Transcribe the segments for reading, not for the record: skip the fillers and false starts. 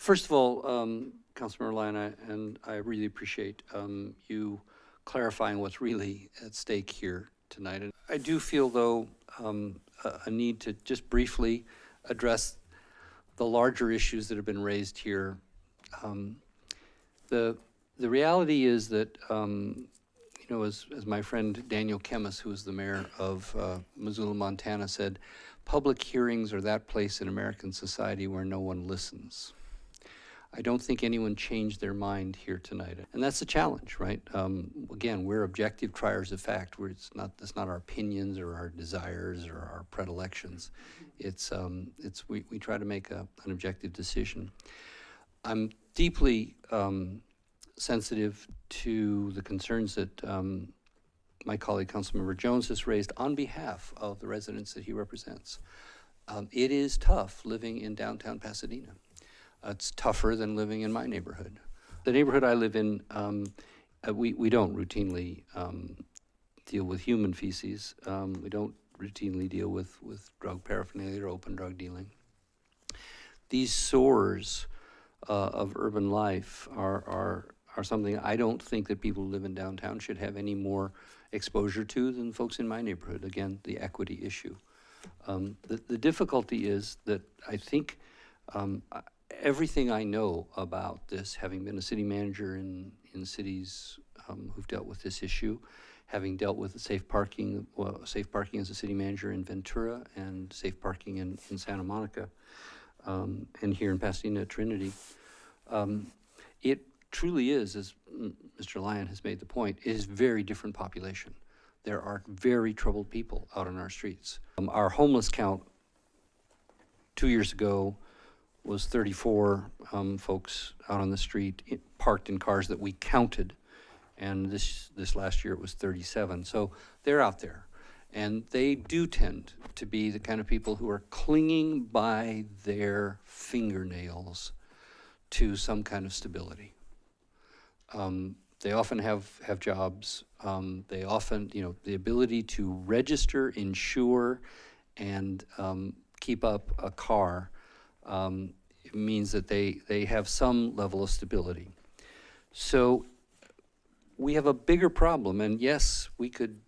First of all, Councilmember Lyon, I really appreciate you clarifying what's really at stake here tonight. And I do feel, though, a need to just briefly address the larger issues that have been raised here. The reality is that, as my friend Daniel Kemmis, who is the mayor of Missoula, Montana, said, public hearings are that place in American society where no one listens. I don't think anyone changed their mind here tonight. And that's a challenge, right? Again, we're objective triers of fact. It's not our opinions or our desires or our predilections. We try to make an objective decision. I'm deeply sensitive to the concerns that my colleague, Councilmember Jones, has raised on behalf of the residents that he represents. It is tough living in downtown Pasadena. It's tougher than living in my neighborhood. The neighborhood I live in, we don't routinely deal with human feces. We don't routinely deal with drug paraphernalia or open drug dealing. These sores of urban life are something I don't think that people who live in downtown should have any more exposure to than folks in my neighborhood. Again, the equity issue. The difficulty is that I think everything I know about this, having been a city manager in cities who've dealt with this issue, having dealt with safe parking as a city manager in Ventura and safe parking in Santa Monica, and here in Pasadena at Trinity, it truly is, as Mr. Lyon has made the point, it is very different population. There are very troubled people out on our streets. Our homeless count 2 years ago was 34 folks out on the street parked in cars that we counted, and this last year it was 37. So they're out there, and they do tend to be the kind of people who are clinging by their fingernails to some kind of stability. They often have jobs. They often, the ability to register, insure, and keep up a car means that they have some level of stability. So we have a bigger problem, and yes, we could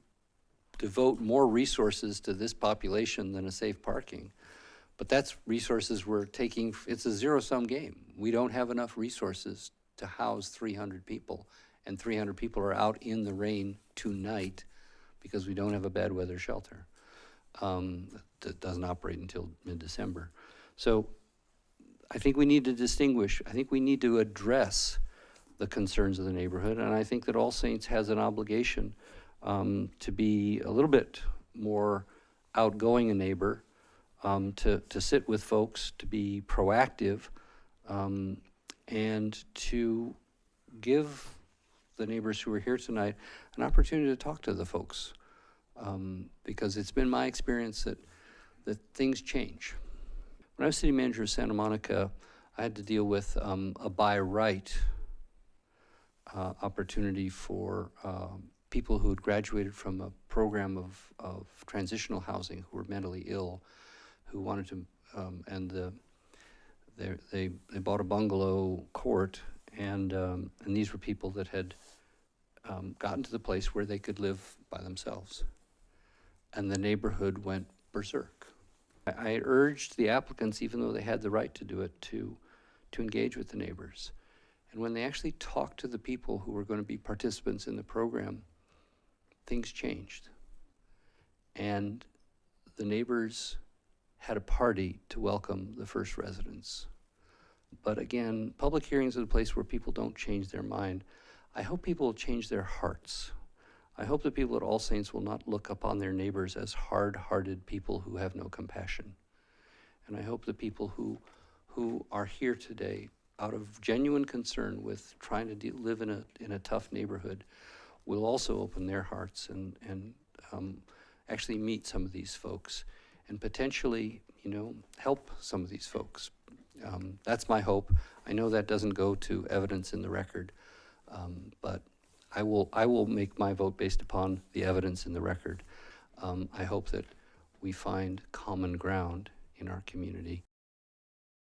devote more resources to this population than a safe parking, but that's resources we're taking. It's a zero-sum game. We don't have enough resources to house 300 people, and 300 people are out in the rain tonight because we don't have a bad weather shelter that doesn't operate until mid-December. So I think we need to distinguish. I think we need to address the concerns of the neighborhood, and I think that All Saints has an obligation to be a little bit more outgoing a neighbor, to sit with folks, to be proactive, and to give the neighbors who are here tonight an opportunity to talk to the folks, because it's been my experience that things change. When I was city manager of Santa Monica, I had to deal with a by right opportunity for people who had graduated from a program of transitional housing who were mentally ill, who wanted to, they bought a bungalow court, and these were people that had gotten to the place where they could live by themselves. And the neighborhood went berserk. I urged the applicants, even though they had the right to do it, to engage with the neighbors. And when they actually talked to the people who were going to be participants in the program, things changed. And the neighbors had a party to welcome the first residents. But again, public hearings are the place where people don't change their mind. I hope people will change their hearts. I hope the people at All Saints will not look upon their neighbors as hard-hearted people who have no compassion. And I hope the people who are here today out of genuine concern with trying to live in a tough neighborhood will also open their hearts and actually meet some of these folks and potentially, help some of these folks. That's my hope. I know that doesn't go to evidence in the record, but I will make my vote based upon the evidence in the record. I hope that we find common ground in our community